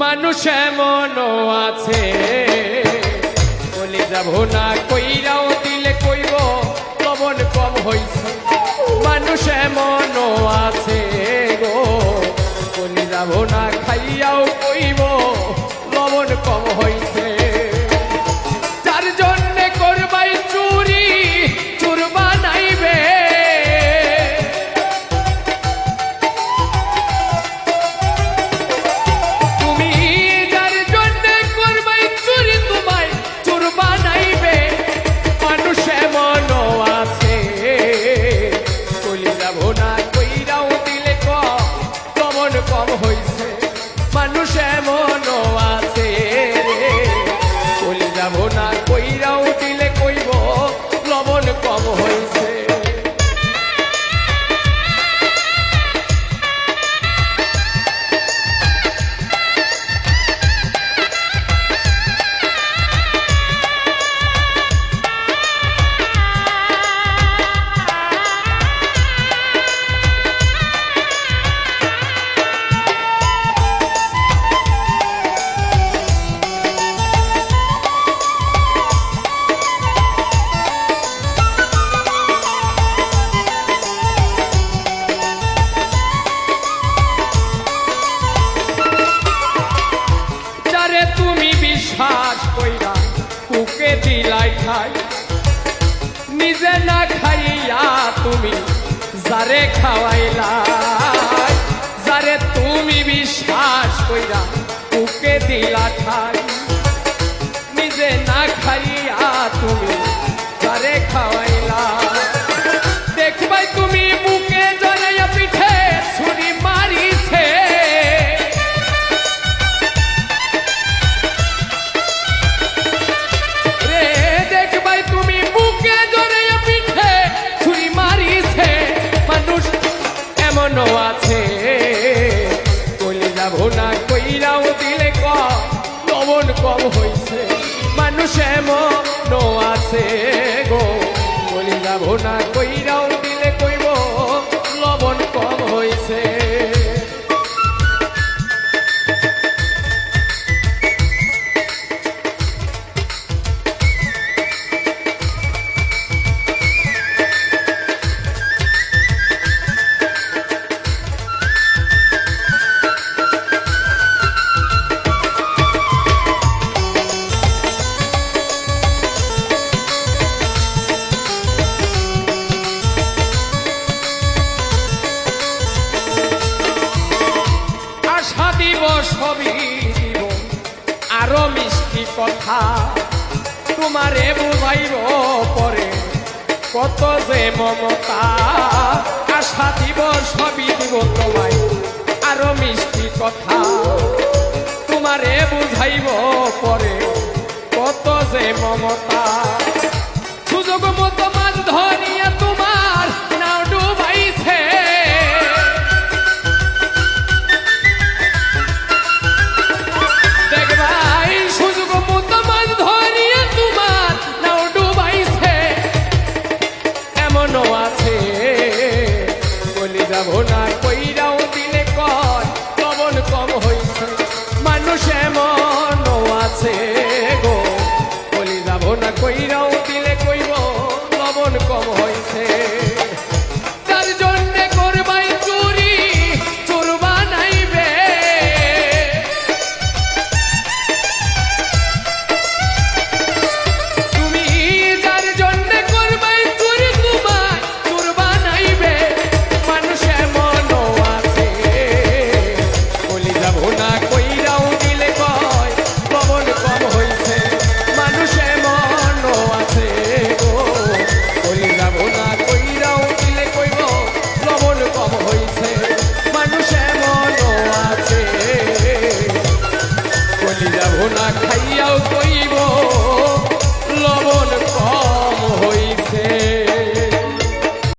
মানুষ এমনও আছে বলে যাব না কইরাও দিলে কইব লবণ কম হইছে। মানুষ এমনও আছে গো বলে যাব না খাইয়াও কইব লবণ কম হইছে। যার জন্যে করবাই চুরি চুর বানাইবে, তুমি যার জন্যে করবাই চুরি তোমায় চুর বানাইবে। মানুষ এমনও আছে বলি যাব না কইরাও দিলে লবণ কম হইছে। মানুষ এমনও আছে বলি যাব না কইরাও দিলে কইব লবণ কম হইছে। তুমি বিশ্বাস কইরা কুকে দিলাই খাই, নিজে না খাইয়া তুমি যারে খাওয়াইলা। যারে তুমি বিশ্বাস কইরা কুকে দিলা খাই, নিজে না খাইয়া তুমি যারে খাওয়াইলা। দেখবাই তুমি বুকে জড়াইয়া পিঠে ছুরি মারিছে, এমনও আছে বলে যাব না কইরাও দিলে লবণ কম হইছে। মানুষ এমনও আছে গো বলে যাব না কইরাও দিলে কইব লবণ কম হইছে। সবই দিব আরো মিষ্টি কথা, তোমারে বুঝাইব পরে কত যে মমতা। আশা দিব সবই দিব তোমায় আরো মিষ্টি কথা, তোমারে বুঝাইব পরে কত যে মমতা। সুযোগ মতো মাছ ধরিয়া তোমার নাও ডুবাইছে, যাব না কইরাও দিলে লবণ কম হইছে। মানুষ এমনও আছে